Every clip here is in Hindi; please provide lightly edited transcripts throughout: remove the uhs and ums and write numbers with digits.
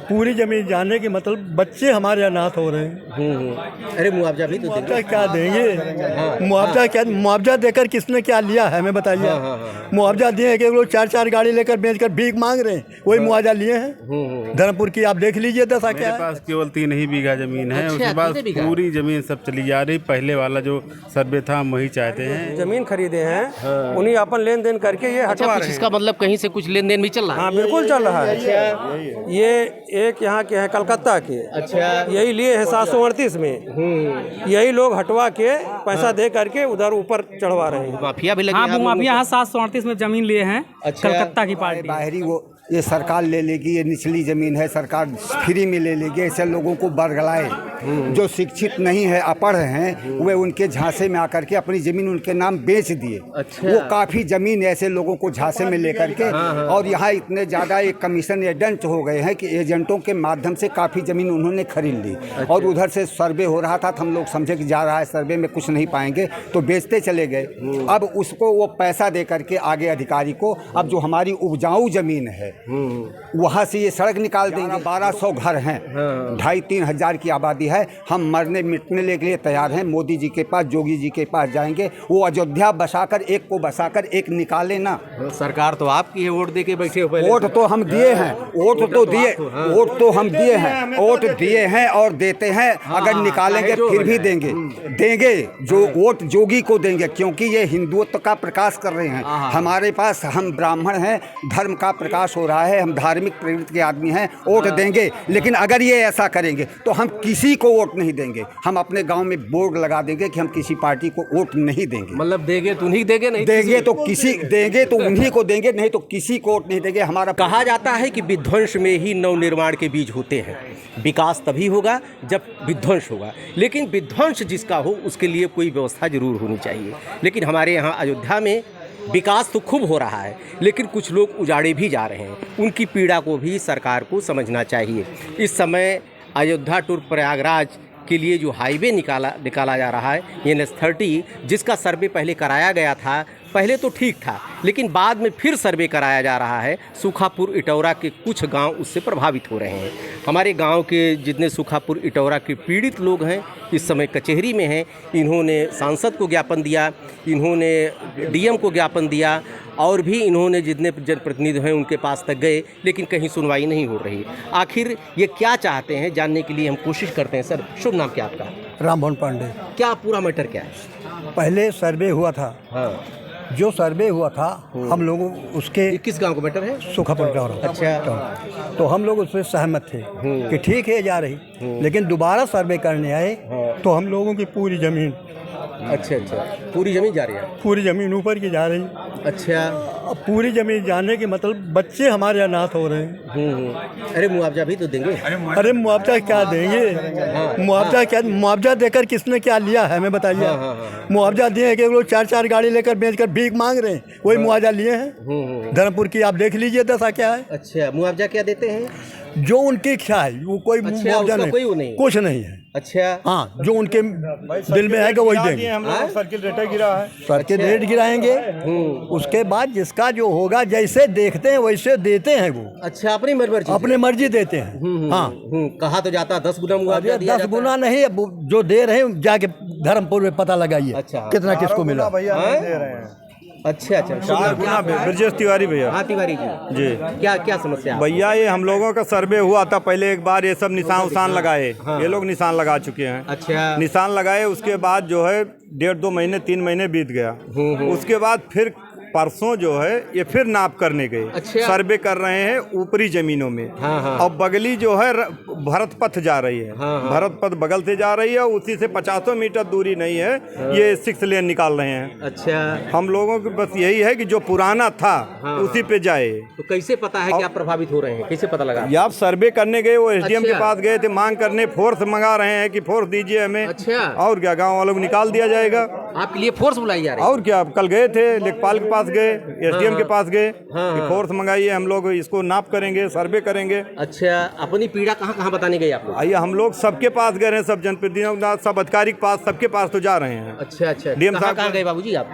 पूरी जमीन जाने के मतलब बच्चे हमारे अनाथ हो रहे हैं। अरे मुआवजा भी तो मुआवजा क्या देंगे? मुआवजा क्या? मुआवजा देकर किसने क्या लिया है हमें बताइए। मुआवजा दिए हैं कि लोग 4-4 गाड़ी लेकर बेचकर भीख मांग रहे हैं, वही मुआवजा लिए हैं। धर्मपुर की आप देख लीजिए दशा क्या है। मेरे पास केवल 3 ही बीघा जमीन है। उसके बाद पूरी जमीन सब चली जा रही। पहले वाला जो सर्वे था हम वही चाहते हैं। जमीन खरीदे हैं उन्हीं अपन लेन देन करके ये हटवा रहे हैं। इसका मतलब कहीं से कुछ लेन देन भी चल रहा है? हाँ बिल्कुल चल रहा है। ये एक यहाँ के हैं कलकत्ता के। अच्छा। यही लिए हैं 738 में। यही लोग हटवा के पैसा दे करके उधर ऊपर चढ़वा रहे हैं। माफिया भी लगी। हाँ, माफिया यहाँ 738 में जमीन लिए हैं। अच्छा। कलकत्ता की पार्टी। बाहरी वो ये सरकार ले लेगी, ये निचली ज़मीन है सरकार फ्री में ले लेगी। ऐसे लोगों को बरगलाए जो शिक्षित नहीं है, अपढ़ हैं, वे उनके झांसे में आकर के अपनी ज़मीन उनके नाम बेच दिए। अच्छा। वो काफ़ी ज़मीन ऐसे लोगों को झांसे में लेकर के और यहाँ इतने ज़्यादा एक कमीशन एजेंट हो गए हैं कि एजेंटों के माध्यम से काफ़ी ज़मीन उन्होंने खरीद ली। और उधर से सर्वे हो रहा था तो हम लोग समझे कि जा रहा है सर्वे में कुछ नहीं पाएंगे तो बेचते चले गए। अब उसको वो पैसा दे करके आगे अधिकारी को, अब जो हमारी उपजाऊ ज़मीन है वहाँ से ये सड़क निकाल देंगे। 1200 घर हैं, 2,500-3 हज़ार की आबादी है। हम मरने मिटने के लिए तैयार हैं। मोदी जी के पास, योगी जी के पास जाएंगे। वो अयोध्या बसाकर एक को बसाकर एक निकाले ना। सरकार तो आपकी है, वोट दे के बैठे हो। वोट तो हम दिए हैं, वोट तो दिए, वोट तो हम दिए हैं, वोट दिए हैं और देते हैं। अगर निकालेंगे फिर भी देंगे जो वोट जोगी को देंगे, क्योंकि ये हिंदुत्व का प्रकाश कर रहे हैं। हमारे पास, हम ब्राह्मण हैं, धर्म का प्रकाश हो रहा है, हम धार्मिक प्रवृत्ति के आदमी हैं, वोट देंगे। लेकिन अगर ये ऐसा करेंगे तो हम किसी को वोट नहीं देंगे। हम अपने गांव में बोर्ड लगा देंगे कि हम किसी पार्टी को वोट नहीं देंगे। मतलब देंगे तो उन्हीं देंगे, नहीं देंगे तो किसी, देंगे तो उन्हीं को देंगे, नहीं तो किसी को वोट नहीं देंगे। हमारा कहा जाता है कि विध्वंस में ही नवनिर्माण के बीज होते हैं। विकास तभी होगा जब विध्वंस होगा, लेकिन विध्वंस जिसका हो उसके लिए कोई व्यवस्था जरूर होनी चाहिए। लेकिन हमारे यहाँ अयोध्या में विकास तो खूब हो रहा है, लेकिन कुछ लोग उजाड़े भी जा रहे हैं। उनकी पीड़ा को भी सरकार को समझना चाहिए। इस समय अयोध्या टू प्रयागराज के लिए जो हाईवे निकाला जा रहा है NH30, जिसका सर्वे पहले कराया गया था, पहले तो ठीक था, लेकिन बाद में फिर सर्वे कराया जा रहा है। सुखापुर इटौरा के कुछ गांव उससे प्रभावित हो रहे हैं। हमारे गांव के जितने सुखापुर इटौरा के पीड़ित लोग हैं इस समय कचहरी में हैं। इन्होंने सांसद को ज्ञापन दिया, इन्होंने DM को ज्ञापन दिया, और भी इन्होंने जितने जनप्रतिनिधि हैं उनके पास तक गए, लेकिन कहीं सुनवाई नहीं हो रही। आखिर ये क्या चाहते हैं जानने के लिए हम कोशिश करते हैं। सर, शुभ नाम क्या आपका? राममोहन पांडे। क्या पूरा मैटर क्या है? पहले सर्वे हुआ था। हाँ। जो सर्वे हुआ था हम लोगों उसके किस गांव का मैटर है? सुखापुर का। अच्छा। तो हम लोग उससे सहमत थे कि ठीक है जा रही, लेकिन दोबारा सर्वे करने आए तो हम लोगों की पूरी ज़मीन, अच्छा, पूरी ज़मीन जा रही है? पूरी ज़मीन ऊपर की जा रही। अच्छा। अब पूरी ज़मीन जाने के मतलब बच्चे हमारे अनाथ हो रहे हैं। अरे मुआवजा भी तो देंगे। अरे मुआवजा क्या देंगे? मुआवजा क्या? मुआवजा देकर किसने क्या लिया है हमें बताइए। मुआवजा दिए हैं कि लोग 4-4 गाड़ी लेकर बेचकर भीख मांग रहे हैं, वही मुआवजा लिए हैं। धर्मपुर की आप देख लीजिए दशा क्या है। अच्छा, मुआवजा क्या देते हैं? जो उनकी इच्छा है, वो कोई मुआवजा नहीं, कुछ नहीं है। अच्छा। हाँ, जो उनके दिल में है कि वही देंगे। हम लोग सर्किल रेट गिरा है, सर्किल रेट गिराएंगे। उसके बाद जिसका जो होगा, जैसे देखते हैं वैसे देते हैं वो। अच्छा, अपनी मर्जी, अपनी मर्जी देते हैं। हाँ, कहा तो जाता 10 गुना मुआवजा दिया 10 गुना नहीं, जो दे रहे हैं जाके धर्मपुर में पता लगाइए। अच्छा। कितना किसको मिला भैया दे रहे हैं। अच्छा। 4 गुना। ब्रजेश तिवारी भैया। हाँ, तिवारी जी। क्या समस्या भैया? ये हम लोगों का सर्वे हुआ था पहले एक बार, ये सब निशान उशान लगाए। ये लोग निशान लगा चुके हैं। अच्छा। निशान लगाए, उसके बाद जो है 1.5-2 महीने 3 महीने बीत गया। उसके बाद फिर परसों जो है ये फिर नाप करने गए। अच्छा। सर्वे कर रहे हैं ऊपरी जमीनों में। और बगली जो है भरत पथ जा रही है। भरत पथ बगल से जा रही है, उसी से 50 मीटर दूरी नहीं है, ये 6 लेन निकाल रहे हैं। अच्छा। हम लोगों को बस यही है कि जो पुराना था उसी पे जाए। तो कैसे पता है कि आप प्रभावित हो रहे हैं? कैसे पता लगा? ये आप सर्वे करने गए, वो SDM के पास गए थे मांग करने, फोर्स मंगा रहे हैं कि फोर्स दीजिए हमें। अच्छा। और क्या, गाँव वालों को निकाल दिया जाएगा। आपके लिए फोर्स बुलाई जा रही है? और क्या, कल गए थे लेखपाल के पास गए, SDM के पास गए कि फोर्स मंगाइए, हम लोग इसको नाप करेंगे, सर्वे करेंगे। अच्छा, अपनी पीड़ा कहाँ बताने गए आप लोग? आइए, हम लोग सबके पास गए हैं, सब जनप्रतिनिधियों के पास, सब अधिकारी के पास, सबके पास तो जा रहे हैं। अच्छा। DM साहब कहाँ गए बाबूजी आप?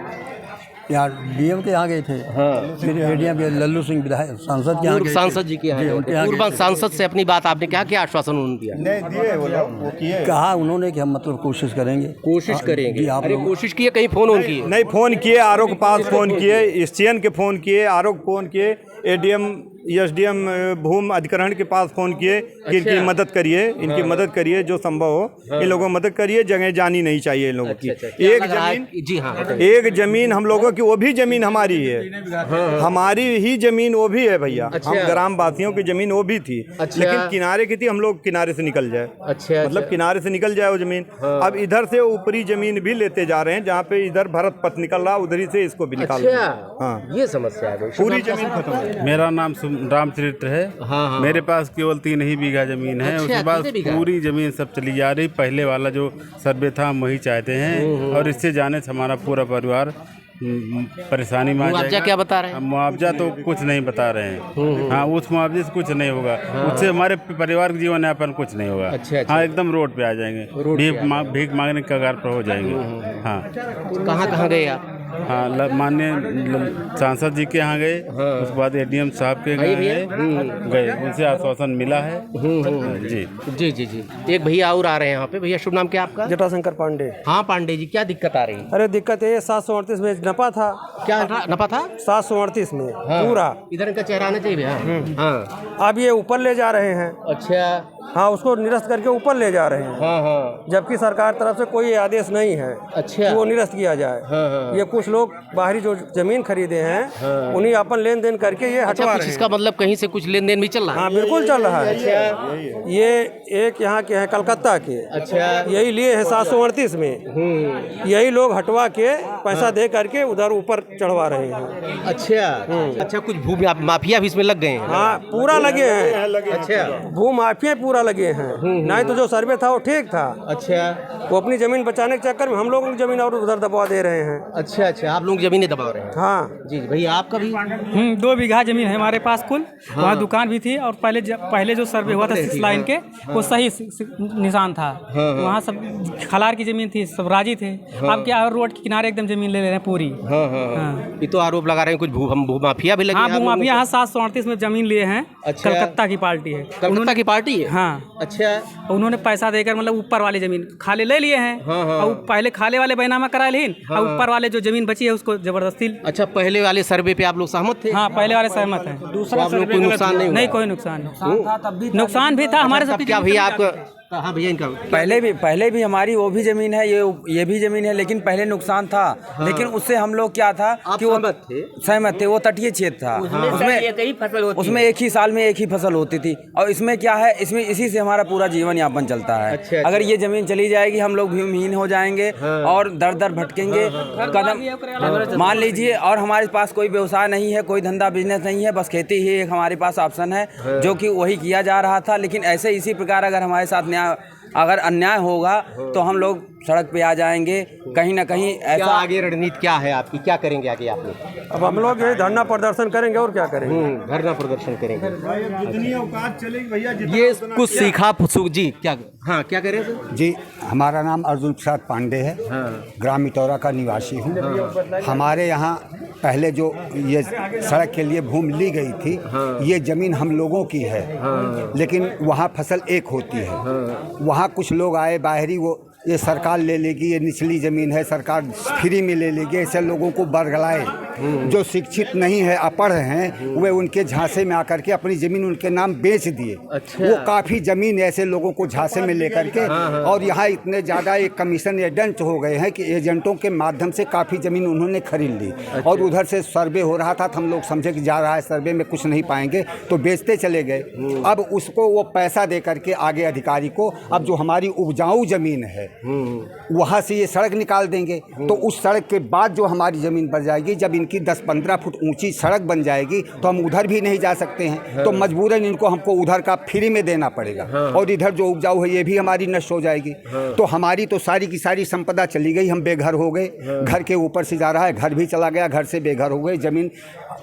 यहाँ डीएम के यहाँ गए थे। हाँ। फिर एडीएम के लल्लू सिंह विधायक सांसद के यहाँ पूर्व गए थे। सांसद जी के यहाँ गए उनके थे। यहाँ पूर्व गए थे। सांसद से अपनी बात आपने क्या आश्वासन उन्होंने दिया? नहीं दिए वो किए। कहा उन्होंने कि हम मतलब कोशिश करेंगे। कोशिश करेंगे। जी, आप अरे लोग- कोशिश किए, कहीं फोन ऑन किए? नहीं, फोन किए, आरओ के पास फोन किए, एसटीएन के फोन किए, आरओ के फोन किए, एडीएम एसडीएम भूमि अधिग्रहण के पास फोन किए कि इनकी मदद करिए, इनकी मदद करिए, जो संभव हो इन लोगों को मदद करिए। जगह जानी नहीं चाहिए इन लोगों की। एक जमीन, जी हाँ, एक जमीन हम लोगों की, वो भी जमीन हमारी है, हमारी ही जमीन वो भी है भैया। हम ग्राम वासियों की जमीन वो भी थी, लेकिन किनारे की थी, हम लोग किनारे से निकल जाए। अच्छा, मतलब किनारे से निकल जाए वो जमीन। अब इधर से ऊपरी जमीन भी लेते जा रहे हैं, जहाँ पे इधर भरत पथ निकल रहा, उधर ही से इसको भी निकाल रहे हैं। हाँ, ये समस्या है। पूरी जमीन खत्म है। मेरा नाम रामचरित्र है। हाँ। मेरे पास केवल 3 ही बीघा जमीन है। अच्छा, उसके बाद 3 बीघा? पूरी जमीन सब चली जा रही। पहले वाला जो सर्वे था हम वही चाहते हैं, और इससे जाने से हमारा पूरा परिवार परेशानी में आ मुआवजा जाएगा। क्या बता रहे हैं? मुआवजा तो कुछ नहीं बता रहे हैं। हाँ, उस मुआवजे से कुछ नहीं होगा। उससे हमारे परिवार के जीवन यापन कुछ नहीं होगा। अच्छा। हाँ, एकदम रोड पे आ जाएंगे, भीख मांगने के कगार पर हो जाएंगे। हाँ। कहाँ गए आप? हाँ, माननीय सांसद जी के यहाँ गए, उसके बाद एडीएम साहब के गए, उनसे आश्वासन मिला है। जी जी जी जी। एक भैया और आ रहे हैं यहाँ पे। भैया शुभ नाम क्या आपका? जटाशंकर पांडे। हाँ पांडे जी, क्या दिक्कत आ रही है? अरे दिक्कत ये 738 में नफा था। क्या नफा था? 738 में पूरा। इधर इनका चेहरा आना चाहिए भैया। हाँ। अब ये ऊपर ले जा रहे हैं। अच्छा। हाँ, उसको निरस्त करके ऊपर ले जा रहे हैं। हाँ। जबकि सरकार तरफ से कोई आदेश नहीं है अच्छा। कि वो निरस्त किया जाए। हाँ। ये कुछ लोग बाहरी जो जमीन खरीदे हैं उन्हीं अपन लेन देन करके ये अच्छा, हटवा कुछ रहे हैं। इसका मतलब कहीं से कुछ लेन देन भी चल रहा है? हाँ, बिल्कुल चल रहा है। ये एक यहाँ के हैं कलकत्ता के। अच्छा। यही लिए हैं 738 में। यही लोग हटवा के पैसा दे करके उधर ऊपर चढ़वा रहे हैं। अच्छा। कुछ भू माफिया भी इसमें लग गए हैं? हाँ, पूरा लगे हैं। अच्छा। भू माफिया पूरा लगे हैं। नहीं तो जो सर्वे था वो ठीक था। अच्छा। वो अपनी जमीन बचाने के चक्कर में हम लोगों की जमीन और उधर दबा दे रहे हैं। अच्छा, आप लोग जमीनें दबा रहे हैं? हाँ जी भैया, आपका भी? 2 बीघा जमीन है हमारे पास कुल। वहाँ दुकान भी थी और पहले जो सर्वे हुआ था 6 लाइन के, वो सही निशान था। वहाँ सब खलार की जमीन थी, सब राजी थे। अब क्या रोड के किनारे एकदम जमीन ले रहे हैं पूरी। हाँ। ये तो आरोप लगा रहे हैं कुछ भू माफिया भी लगे हाँ, हैं आप भू लोगों माफिया को? यहाँ 738 में जमीन लिए हैं। अच्छा। कलकत्ता की पार्टी है। कलकत्ता की पार्टी है? हाँ। अच्छा। उन्होंने पैसा देकर मतलब ऊपर वाली जमीन खाले ले लिए हैं। और पहले खाले वाले बैनामा करा लेन, और ऊपर वाले जो जमीन बची है उसको जबरदस्ती। अच्छा, पहले वाले सर्वे पे आप लोग सहमत थे? हाँ, पहले वाले सहमत हैं। तो आप लोग कोई नुकसान नहीं हुआ? नहीं, कोई नुकसान नुकसान भी था हमारे सब। क्या भैया आपका? हाँ भैया, इनका पहले भी हमारी वो भी जमीन है, ये भी जमीन है, लेकिन पहले नुकसान था। लेकिन उससे हम लोग क्या था कि वो सहमत थे। वो तटीय क्षेत्र था। उसमें एक ही साल में एक ही फसल होती थी। और इसमें क्या है, इसमें इसी से हमारा पूरा जीवन यापन चलता है। अच्छा। अगर ये जमीन चली जाएगी हम लोग भूमिहीन हो जाएंगे और दर दर भटकेंगे। कदम मान लीजिए, और हमारे पास कोई व्यवसाय नहीं है, कोई धंधा बिजनेस नहीं है, बस खेती ही एक हमारे पास ऑप्शन है, जो कि वही किया जा रहा था। लेकिन ऐसे इसी प्रकार अगर हमारे साथ अगर अन्याय होगा तो हम लोग सड़क पे आ जाएंगे कहीं ना कहीं। ऐसा आगे रणनीति क्या है आपकी? क्या करेंगे आगे आप लोग? अब हम लोग ये धरना प्रदर्शन करेंगे और क्या करेंगे? धरना प्रदर्शन करेंगे। जितनी औकात चलेगी भैया, ये कुछ सीखा जी क्या? हाँ, क्या करें सर? जी, हमारा नाम अर्जुन प्रसाद पांडे है। ग्राम मितौरा का निवासी हूँ। हमारे यहाँ पहले जो ये सड़क के लिए भूमि ली गई थी, ये ज़मीन हम लोगों की है। लेकिन वहाँ फसल एक होती है। वहाँ कुछ लोग आए बाहरी, वो ये सरकार ले लेगी, ये निचली ज़मीन है, सरकार फ्री में ले लेगी, ऐसे लोगों को बरगलाए। जो शिक्षित नहीं है, अपढ़ हैं, वे उनके झांसे में आकर के अपनी ज़मीन उनके नाम बेच दिए। अच्छा। वो काफ़ी ज़मीन ऐसे लोगों को झांसे में लेकर के, और यहाँ इतने ज़्यादा एक कमीशन एजेंट हो गए हैं कि एजेंटों के माध्यम से काफ़ी ज़मीन उन्होंने खरीद ली। और उधर से सर्वे हो रहा था तो हम लोग समझे कि जा रहा है सर्वे में कुछ नहीं पाएंगे, तो बेचते चले गए। अब उसको वो पैसा दे करके आगे अधिकारी को, अब जो हमारी उपजाऊ ज़मीन है वहाँ से ये सड़क निकाल देंगे। तो उस सड़क के बाद जो हमारी ज़मीन बन जाएगी, जब इनकी 10-15 फुट ऊंची सड़क बन जाएगी तो हम उधर भी नहीं जा सकते हैं। तो मजबूरन इनको हमको उधर का फ्री में देना पड़ेगा। और इधर जो उपजाऊ है ये भी हमारी नष्ट हो जाएगी। तो हमारी तो सारी की सारी संपदा चली गई, हम बेघर हो गए। घर के ऊपर से जा रहा है, घर भी चला गया, घर से बेघर हो गए। ज़मीन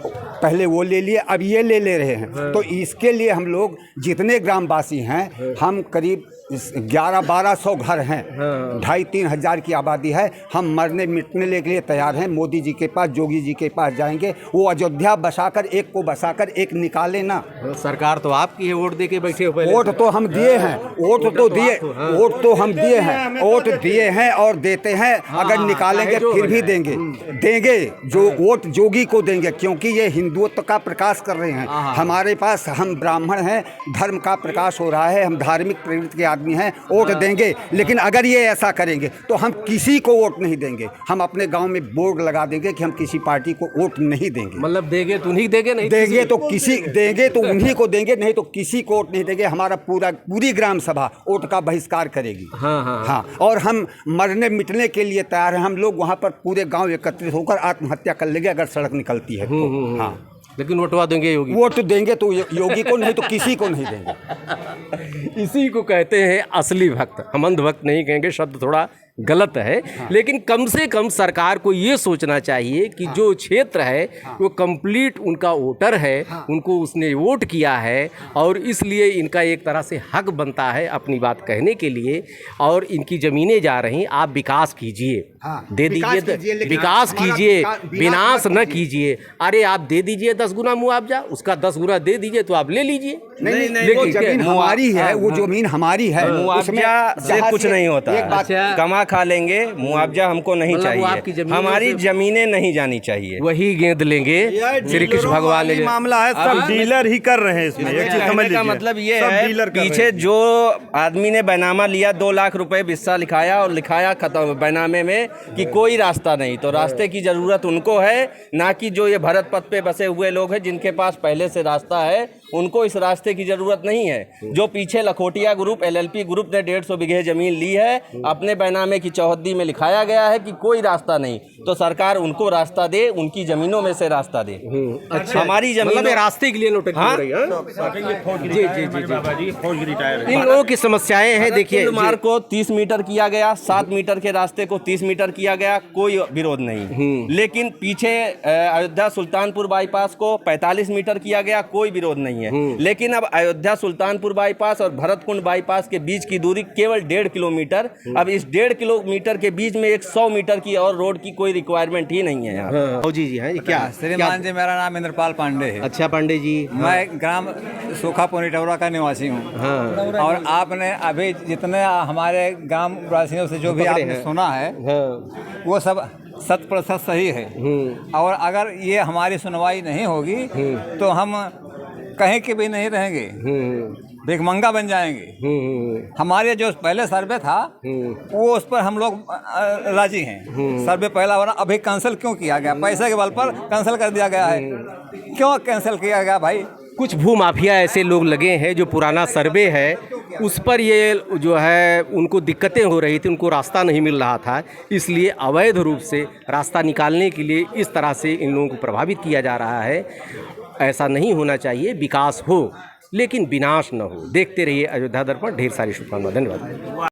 पहले वो ले लिए, अब ये ले रहे हैं। तो इसके लिए हम लोग जितने ग्रामवासी हैं, हम करीब 1100-1200 घर हैं, 2,500-3 हज़ार की आबादी है। हम मरने मिटने के लिए तैयार हैं। मोदी जी के पास, योगी जी के पास जाएंगे। वो अयोध्या बसाकर, एक को बसाकर एक निकाले ना। सरकार तो आपकी है, वोट दे के बैठे हो पहले। वोट तो हम दिए हैं, वोट तो हम दिए हैं, वोट दिए हैं और देते हैं। अगर निकालेंगे फिर भी देंगे जो वोट जोगी को देंगे, क्योंकि ये हिंदुत्व का प्रकाश कर रहे हैं। हमारे पास, हम ब्राह्मण हैं, धर्म का प्रकाश हो रहा है, हम धार्मिक प्रवृत्ति के आदमी हैं, वोट देंगे। लेकिन अगर ये ऐसा करेंगे तो हम किसी को वोट नहीं देंगे। हम अपने गांव में बोर्ड लगा देंगे कि हम किसी पार्टी को वोट नहीं देंगे। मतलब देंगे तो उन्हीं देंगे, नहीं देंगे तो उन्हीं को देंगे, नहीं तो किसी को वोट नहीं देंगे। हमारा पूरी ग्राम सभा वोट का बहिष्कार करेगी। हाँ, और हम मरने मिटने के लिए तैयार हैं। हम लोग वहाँ पर पूरे गांव एकत्रित होकर आत्महत्या कर लेंगे अगर सड़क निकलती है तो। हाँ, लेकिन वोटवा देंगे योगी। वोट देंगे तो योगी को, नहीं तो किसी को नहीं देंगे। इसी को कहते हैं असली भक्त। हम अंधभक्त नहीं कहेंगे, शब्द थोड़ा गलत है। लेकिन कम से कम सरकार को ये सोचना चाहिए कि जो क्षेत्र है वो कंप्लीट उनका वोटर है, उनको उसने वोट किया है और इसलिए इनका एक तरह से हक बनता है अपनी बात कहने के लिए। और इनकी ज़मीनें जा रही, आप विकास कीजिए, दे दीजिए, विकास कीजिए, विनाश न कीजिए। अरे आप दे दीजिए 10 गुना मुआवजा, उसका 10 गुना दे दीजिए तो आप ले लीजिए। नहीं, वो जमीन हमारी है, वो जमीन हमारी है। मुआवजा से कुछ नहीं होता। कमा खा लेंगे, मुआवजा हमको नहीं चाहिए। हमारी जमीनें नहीं जानी चाहिए। वही गेंद लेंगे श्री कृष्ण भगवान ने। मामला है, सब डीलर ही कर रहे हैं इसमें। एक चीज समझ लीजिए, मतलब ये है, पीछे जो आदमी ने बैनामा लिया 2 लाख रुपए बिस्सा लिखाया और लिखाया खत्म बैनामे में कि कोई रास्ता नहीं। तो रास्ते की जरूरत उनको है, ना कि जो ये भरत पथ पे बसे हुए लोग हैं जिनके पास पहले से रास्ता है, उनको इस रास्ते की जरूरत नहीं है। जो पीछे लखोटिया ग्रुप, LLP ग्रुप ने 150 बीघे जमीन ली है, अपने बैनामे की चौहद्दी में लिखाया गया है कि कोई रास्ता नहीं। तो सरकार उनको रास्ता दे, उनकी जमीनों में से रास्ता दे। अच्छा, हमारी जमीन में रास्ते के लिए नोटिस हो रही है। इन लोगों की समस्याएं हैं। देखिए, मार्ग को 30 मीटर किया गया, 7 मीटर के रास्ते को 30 मीटर किया गया, कोई विरोध नहीं। लेकिन पीछे अयोध्या सुल्तानपुर बाईपास को 45 मीटर किया गया, कोई विरोध नहीं है। लेकिन अब अयोध्या सुल्तानपुर बाईपास और भरतकुंड बाईपास के बीच की दूरी केवल 1.5 किलोमीटर। अब इस 1.5 किलोमीटर के बीच में एक 100 मीटर की और रोड की कोई रिक्वायरमेंट ही नहीं है यहाँ। जी है क्या? श्रीमान जी, मेरा नाम इंद्रपाल पांडे है। अच्छा पांडे जी, मैं ग्राम सूखापुर टौरा का निवासी हूँ। और आपने अभी जितने हमारे ग्राम वासियों से जो भी आपने सुना है वो सब 100% सही है। और अगर ये हमारी सुनवाई नहीं होगी तो हम कहीं के भी नहीं रहेंगे, भिखमंगा बन जाएंगे। हमारे जो पहले सर्वे था वो उस पर हम लोग राजी हैं। सर्वे पहला हो रहा, अभी कैंसिल क्यों किया गया? पैसे के बल पर कैंसिल कर दिया गया है। क्यों कैंसिल किया गया भाई? कुछ भूमाफिया ऐसे लोग लगे हैं जो पुराना सर्वे है उस पर ये जो है उनको दिक्कतें हो रही थी, उनको रास्ता नहीं मिल रहा था, इसलिए अवैध रूप से रास्ता निकालने के लिए इस तरह से इन लोगों को प्रभावित किया जा रहा है। ऐसा नहीं होना चाहिए, विकास हो लेकिन विनाश न हो। देखते रहिए अयोध्या दर्पण। ढेर सारी शुभकामनाएं, धन्यवाद।